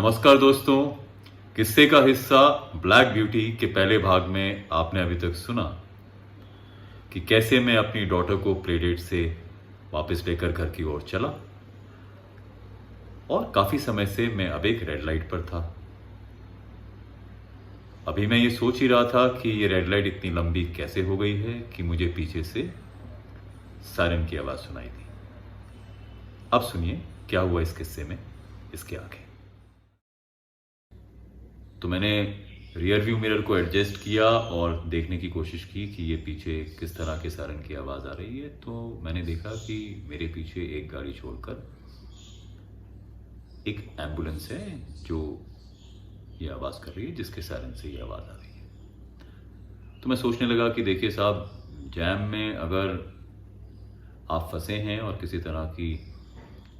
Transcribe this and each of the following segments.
नमस्कार दोस्तों। किस्से का हिस्सा ब्लैक ब्यूटी के पहले भाग में आपने अभी तक सुना कि कैसे मैं अपनी डॉटर को प्लेडेट से वापस लेकर घर की ओर चला और काफी समय से मैं अब एक रेड लाइट पर था। अभी मैं ये सोच ही रहा था कि ये रेड लाइट इतनी लंबी कैसे हो गई है कि मुझे पीछे से सायरन की आवाज सुनाई दी। अब सुनिए क्या हुआ इस किस्से में इसके आगे। तो मैंने रियर व्यू मिरर को एडजस्ट किया और देखने की कोशिश की कि ये पीछे किस तरह के सायरन की आवाज़ आ रही है। तो मैंने देखा कि मेरे पीछे एक गाड़ी छोड़कर एक एम्बुलेंस है जो ये आवाज़ कर रही है, जिसके सायरन से ये आवाज़ आ रही है। तो मैं सोचने लगा कि देखिए साहब, जैम में अगर आप फंसे हैं और किसी तरह की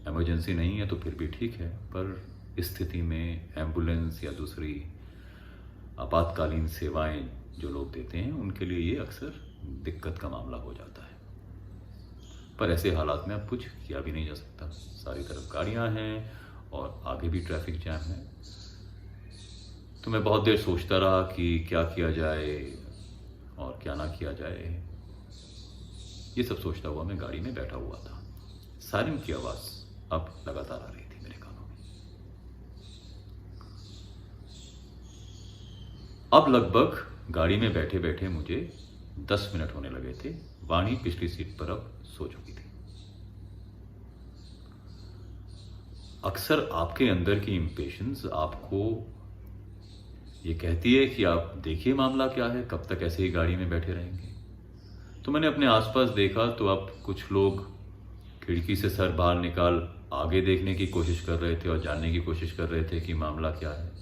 इमरजेंसी नहीं है तो फिर भी ठीक है, पर इस स्थिति में एम्बुलेंस या दूसरी आपातकालीन सेवाएं जो लोग देते हैं उनके लिए ये अक्सर दिक्कत का मामला हो जाता है। पर ऐसे हालात में अब कुछ किया भी नहीं जा सकता। सारी तरफ गाड़ियां हैं और आगे भी ट्रैफिक जैम है। तो मैं बहुत देर सोचता रहा कि क्या किया जाए और क्या ना किया जाए। ये सब सोचता हुआ मैं गाड़ी में बैठा हुआ था। सायरन की आवाज़ अब लगातार आ रही थी मेरे कानों में। अब लगभग गाड़ी में बैठे बैठे मुझे 10 मिनट होने लगे थे। वाणी पिछली सीट पर अब सो चुकी थी। अक्सर आपके अंदर की इम्पेशंस आपको ये कहती है कि आप देखिए मामला क्या है, कब तक ऐसे ही गाड़ी में बैठे रहेंगे। तो मैंने अपने आसपास देखा तो अब कुछ लोग खिड़की से सर बाहर निकाल आगे देखने की कोशिश कर रहे थे और जानने की कोशिश कर रहे थे कि मामला क्या है।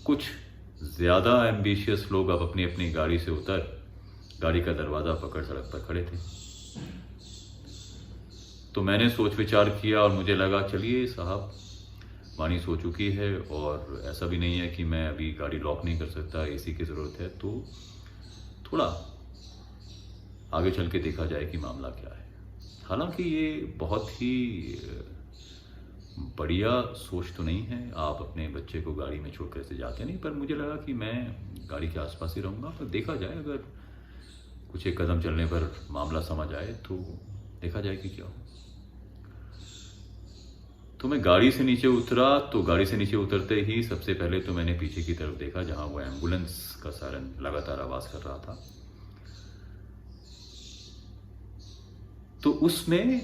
कुछ ज्यादा एम्बिशियस लोग अब अपनी अपनी गाड़ी से उतर गाड़ी का दरवाजा पकड़ सड़क पर खड़े थे। तो मैंने सोच विचार किया और मुझे लगा चलिए साहब, वाणी सो चुकी है और ऐसा भी नहीं है कि मैं अभी गाड़ी लॉक नहीं कर सकता, एसी की ज़रूरत है, तो थोड़ा आगे चल के देखा जाए कि मामला क्या है। हालांकि ये बहुत ही बढ़िया सोच तो नहीं है, आप अपने बच्चे को गाड़ी में छोड़कर ऐसे जाते नहीं, पर मुझे लगा कि मैं गाड़ी के आसपास ही रहूँगा, पर देखा जाए अगर कुछ एक कदम चलने पर मामला समझ आए तो देखा जाए कि क्या हो। तो मैं गाड़ी से नीचे उतरा। तो गाड़ी से नीचे उतरते ही सबसे पहले तो मैंने पीछे की तरफ देखा जहाँ वो एम्बुलेंस का सायरन लगातार आवाज़ कर रहा था। तो उसमें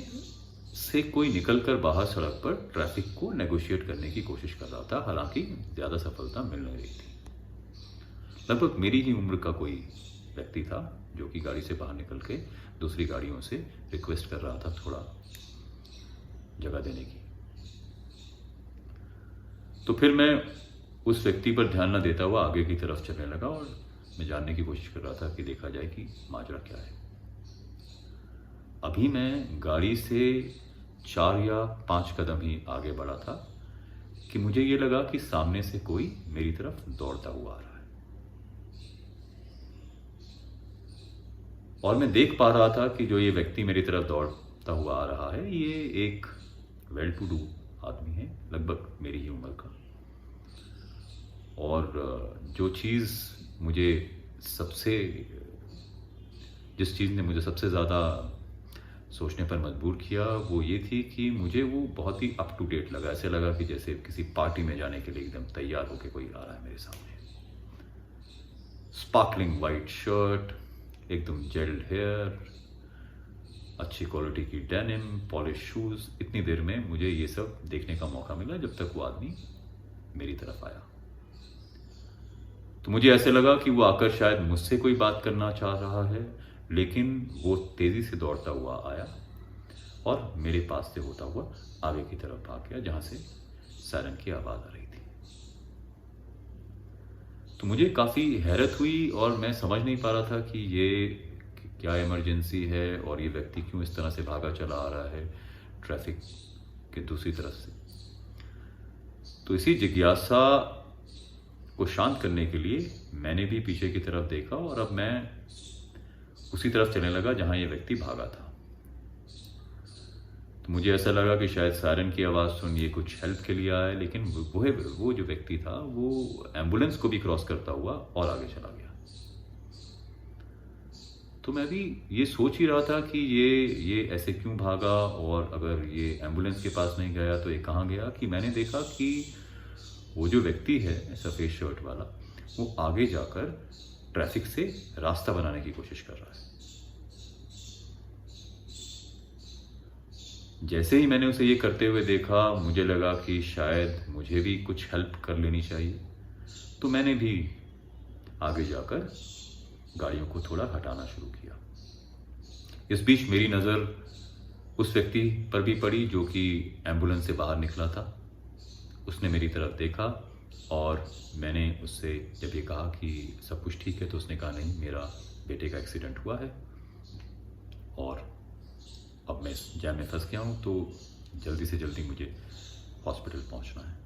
से कोई निकलकर बाहर सड़क पर ट्रैफिक को नेगोशिएट करने की कोशिश कर रहा था। हालांकि ज़्यादा सफलता मिल नहीं रही थी। लगभग मेरी ही उम्र का कोई व्यक्ति था जो कि गाड़ी से बाहर निकल के दूसरी गाड़ियों से रिक्वेस्ट कर रहा था थोड़ा जगह देने की। तो फिर मैं उस व्यक्ति पर ध्यान न देता हुआ आगे की तरफ चलने लगा और मैं जानने की कोशिश कर रहा था कि देखा जाए कि माजरा क्या है। अभी मैं गाड़ी से 4 या 5 कदम ही आगे बढ़ा था कि मुझे ये लगा कि सामने से कोई मेरी तरफ दौड़ता हुआ आ रहा है। और मैं देख पा रहा था कि जो ये व्यक्ति मेरी तरफ दौड़ता हुआ आ रहा है ये एक वेल टू डू आदमी है, लगभग मेरी ही उम्र का। और जिस चीज़ ने मुझे सबसे ज़्यादा सोचने पर मजबूर किया वो ये थी कि मुझे वो बहुत ही अप टू डेट लगा। ऐसे लगा कि जैसे किसी पार्टी में जाने के लिए एकदम तैयार होकर कोई आ रहा है मेरे सामने। स्पार्कलिंग वाइट शर्ट, एकदम जेल्ड हेयर, अच्छी क्वालिटी की डेनिम, पॉलिश शूज। इतनी देर में मुझे ये सब देखने का मौका मिला जब तक वो आदमी मेरी तरफ आया। तो मुझे ऐसे लगा कि वो आकर शायद मुझसे कोई बात करना चाह रहा है, लेकिन वो तेजी से दौड़ता हुआ आया और मेरे पास से होता हुआ आगे की तरफ भाग गया जहां से सायरन की आवाज आ रही थी। तो मुझे काफी हैरत हुई और मैं समझ नहीं पा रहा था कि ये क्या इमरजेंसी है और ये व्यक्ति क्यों इस तरह से भागा चला आ रहा है ट्रैफिक के दूसरी तरफ से। तो इसी जिज्ञासा को शांत करने के लिए मैंने भी पीछे की तरफ देखा और अब मैं उसी तरफ चलने लगा जहां ये व्यक्ति भागा था। तो मुझे ऐसा लगा कि शायद सायरन की आवाज़ सुन ये कुछ हेल्प के लिए आया है, लेकिन वो जो व्यक्ति था वो एम्बुलेंस को भी क्रॉस करता हुआ और आगे चला गया। तो मैं भी ये सोच ही रहा था कि ये ऐसे क्यों भागा, और अगर ये एम्बुलेंस के पास नहीं गया तो ये कहाँ गया, कि मैंने देखा कि वो जो व्यक्ति है सफ़ेद शर्ट वाला, वो आगे जाकर ट्रैफिक से रास्ता बनाने की कोशिश कर रहा है। जैसे ही मैंने उसे ये करते हुए देखा, मुझे लगा कि शायद मुझे भी कुछ हेल्प कर लेनी चाहिए। तो मैंने भी आगे जाकर गाड़ियों को थोड़ा हटाना शुरू किया। इस बीच मेरी नज़र उस व्यक्ति पर भी पड़ी जो कि एम्बुलेंस से बाहर निकला था। उसने मेरी तरफ देखा और मैंने उससे जब ये कहा कि सब कुछ ठीक है, तो उसने कहा नहीं, मेरा बेटे का एक्सीडेंट हुआ है और अब मैं इस जैम में फंस गया हूँ, तो जल्दी से जल्दी मुझे हॉस्पिटल पहुँचना है।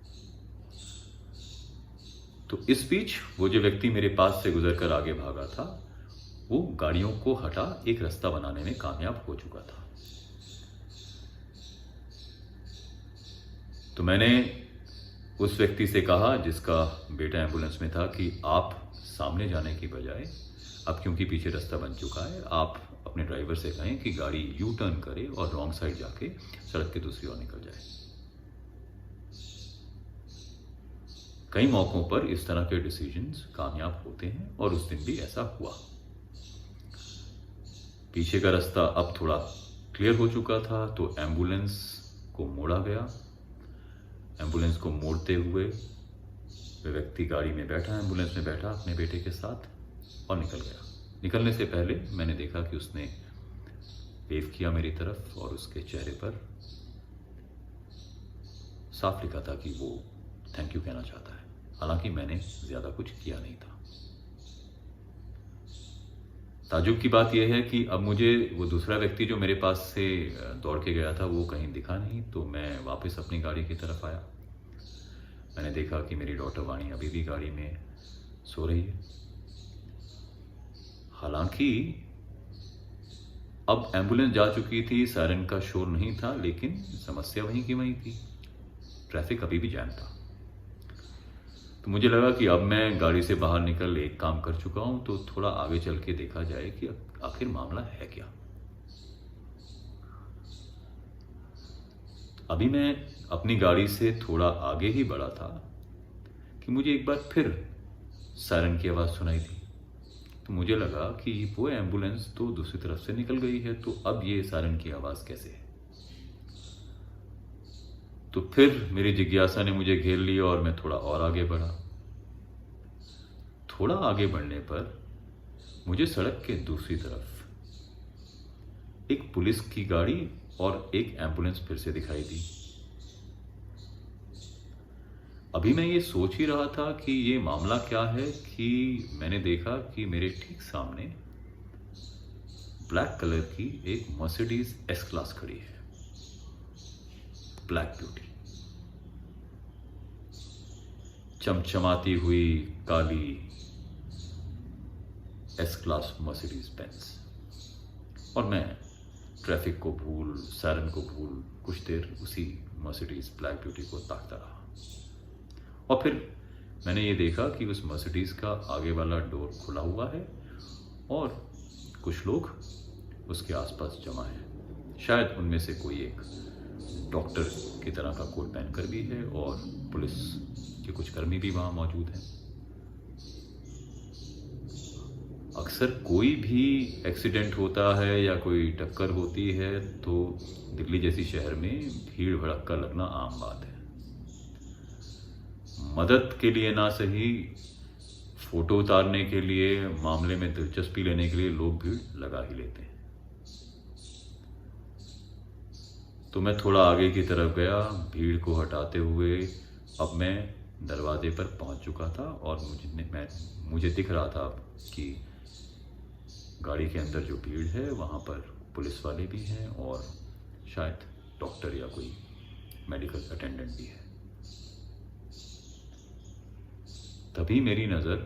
तो इस बीच वो जो व्यक्ति मेरे पास से गुजरकर आगे भागा था, वो गाड़ियों को हटा एक रास्ता बनाने में कामयाब हो चुका था। तो मैंने उस व्यक्ति से कहा जिसका बेटा एम्बुलेंस में था कि आप सामने जाने की बजाय, अब क्योंकि पीछे रास्ता बन चुका है, आप अपने ड्राइवर से कहें कि गाड़ी यू टर्न करे और रॉन्ग साइड जाके सड़क के दूसरी ओर निकल जाए। कई मौकों पर इस तरह के डिसीजंस कामयाब होते हैं और उस दिन भी ऐसा हुआ। पीछे का रास्ता अब थोड़ा क्लियर हो चुका था, तो एम्बुलेंस को मोड़ा गया। एम्बुलेंस को मोड़ते हुए वह व्यक्ति गाड़ी में बैठा, एम्बुलेंस में बैठा अपने बेटे के साथ और निकल गया। निकलने से पहले मैंने देखा कि उसने वेव किया मेरी तरफ और उसके चेहरे पर साफ लिखा था कि वो थैंक यू कहना चाहता है। हालांकि मैंने ज़्यादा कुछ किया नहीं था। ताज्जुब की बात यह है कि अब मुझे वो दूसरा व्यक्ति जो मेरे पास से दौड़ के गया था वो कहीं दिखा नहीं। तो मैं वापस अपनी गाड़ी की तरफ आया। मैंने देखा कि मेरी डॉटर वाणी अभी भी गाड़ी में सो रही है। हालांकि अब एम्बुलेंस जा चुकी थी, सायरन का शोर नहीं था, लेकिन समस्या वहीं की वहीं थी। ट्रैफिक अभी भी जैम था। तो मुझे लगा कि अब मैं गाड़ी से बाहर निकल एक काम कर चुका हूं, तो थोड़ा आगे चल के देखा जाए कि आखिर मामला है क्या। अभी मैं अपनी गाड़ी से थोड़ा आगे ही बढ़ा था कि मुझे एक बार फिर सायरन की आवाज़ सुनाई दी। तो मुझे लगा कि वो एम्बुलेंस तो दूसरी तरफ से निकल गई है, तो अब ये सायरन की आवाज़ कैसे है। तो फिर मेरी जिज्ञासा ने मुझे घेर लिया और मैं थोड़ा और आगे बढ़ा। थोड़ा आगे बढ़ने पर मुझे सड़क के दूसरी तरफ एक पुलिस की गाड़ी और एक एम्बुलेंस फिर से दिखाई दी। अभी मैं ये सोच ही रहा था कि ये मामला क्या है कि मैंने देखा कि मेरे ठीक सामने ब्लैक कलर की एक मर्सिडीज एस क्लास खड़ी है, ब्लैक ब्यूटी, चमचमाती हुई काली एस क्लास मर्सिडीज बेंज। और मैं ट्रैफिक को भूल, सायरन को भूल, कुछ देर उसी मर्सिडीज ब्लैक ब्यूटी को ताकता रहा। और फिर मैंने ये देखा कि उस मर्सिडीज का आगे वाला डोर खुला हुआ है और कुछ लोग उसके आसपास जमा हैं। शायद उनमें से कोई एक डॉक्टर की तरह का कोट पहनकर भी है और पुलिस के कुछ कर्मी भी वहाँ मौजूद हैं। अक्सर कोई भी एक्सीडेंट होता है या कोई टक्कर होती है तो दिल्ली जैसी शहर में भीड़ भड़क्का लगना आम बात है। मदद के लिए ना सही, फोटो उतारने के लिए, मामले में दिलचस्पी लेने के लिए लोग भीड़ लगा ही लेते हैं। तो मैं थोड़ा आगे की तरफ गया, भीड़ को हटाते हुए। अब मैं दरवाजे पर पहुंच चुका था और मुझे दिख रहा था कि गाड़ी के अंदर जो भीड़ है वहाँ पर पुलिस वाले भी हैं और शायद डॉक्टर या कोई मेडिकल अटेंडेंट भी है। तभी मेरी नज़र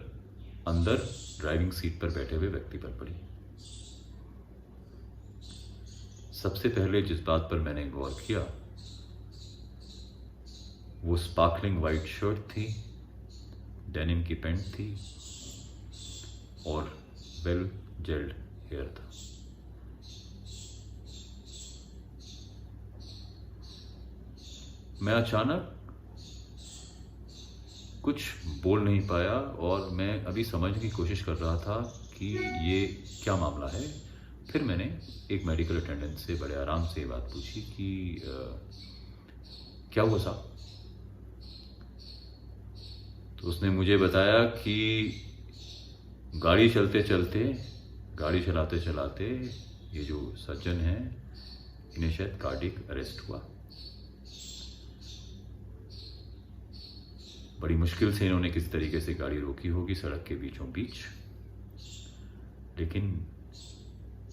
अंदर ड्राइविंग सीट पर बैठे हुए व्यक्ति पर पड़ी। सबसे पहले जिस बात पर मैंने गौर किया वो स्पार्कलिंग वाइट शर्ट थी, डेनिम की पैंट थी और वेल जेल्ड हेयर था। मैं अचानक कुछ बोल नहीं पाया और मैं अभी समझने की कोशिश कर रहा था कि ये क्या मामला है। फिर मैंने एक मेडिकल अटेंडेंट से बड़े आराम से ये बात पूछी कि क्या हुआ साहब। तो उसने मुझे बताया कि गाड़ी चलाते चलाते ये जो सज्जन हैं इन्हें शायद कार्डियक अरेस्ट हुआ। बड़ी मुश्किल से इन्होंने किस तरीके से गाड़ी रोकी होगी सड़क के बीचों बीच, लेकिन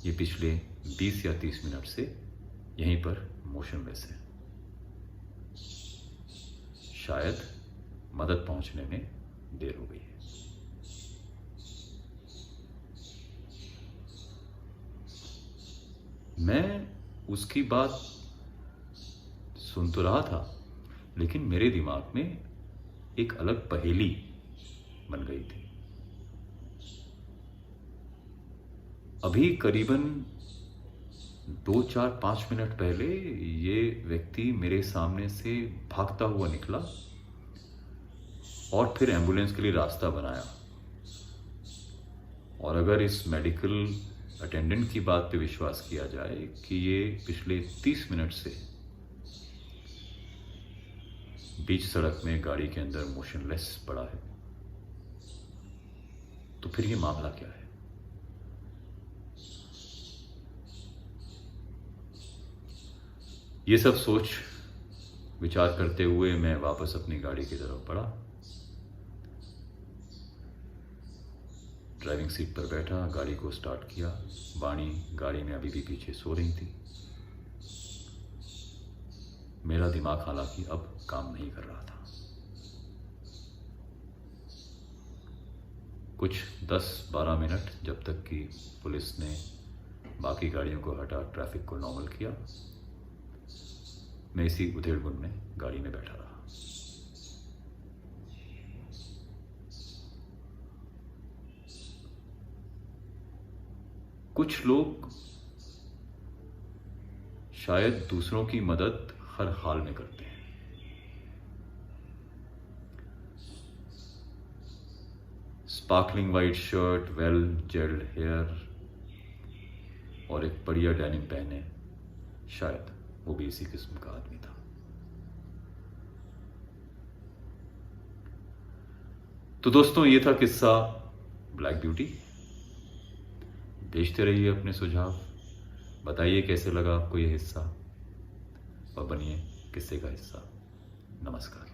ये पिछले 20 या 30 मिनट से यहीं पर मोशनलेस है। शायद मदद पहुंचने में देर हो गई है। मैं उसकी बात सुन तो रहा था, लेकिन मेरे दिमाग में एक अलग पहेली बन गई थी। अभी करीबन 2, 4, 5 मिनट पहले ये व्यक्ति मेरे सामने से भागता हुआ निकला और फिर एम्बुलेंस के लिए रास्ता बनाया। और अगर इस मेडिकल अटेंडेंट की बात पे विश्वास किया जाए कि ये पिछले 30 मिनट से बीच सड़क में गाड़ी के अंदर मोशनलेस पड़ा है, तो फिर ये मामला क्या है? ये सब सोच विचार करते हुए मैं वापस अपनी गाड़ी की तरफ बढ़ा। ड्राइविंग सीट पर बैठा, गाड़ी को स्टार्ट किया। वाणी गाड़ी में अभी भी पीछे सो रही थी। मेरा दिमाग हालांकि अब काम नहीं कर रहा था। कुछ 10-12 मिनट जब तक कि पुलिस ने बाकी गाड़ियों को हटा ट्रैफिक को नॉर्मल किया, मैं इसी उधेड़-बुन में गाड़ी में बैठा रहा। कुछ लोग शायद दूसरों की मदद हर हाल में करते हैं। Sparkling white shirt, well gelled hair और एक बढ़िया डेनिम पहने, शायद वो भी इसी किस्म का आदमी था। तो दोस्तों, ये था किस्सा ब्लैक ब्यूटी। भेजते रहिए अपने सुझाव, बताइए कैसे लगा आपको ये हिस्सा और बनिए किस्से का हिस्सा। नमस्कार।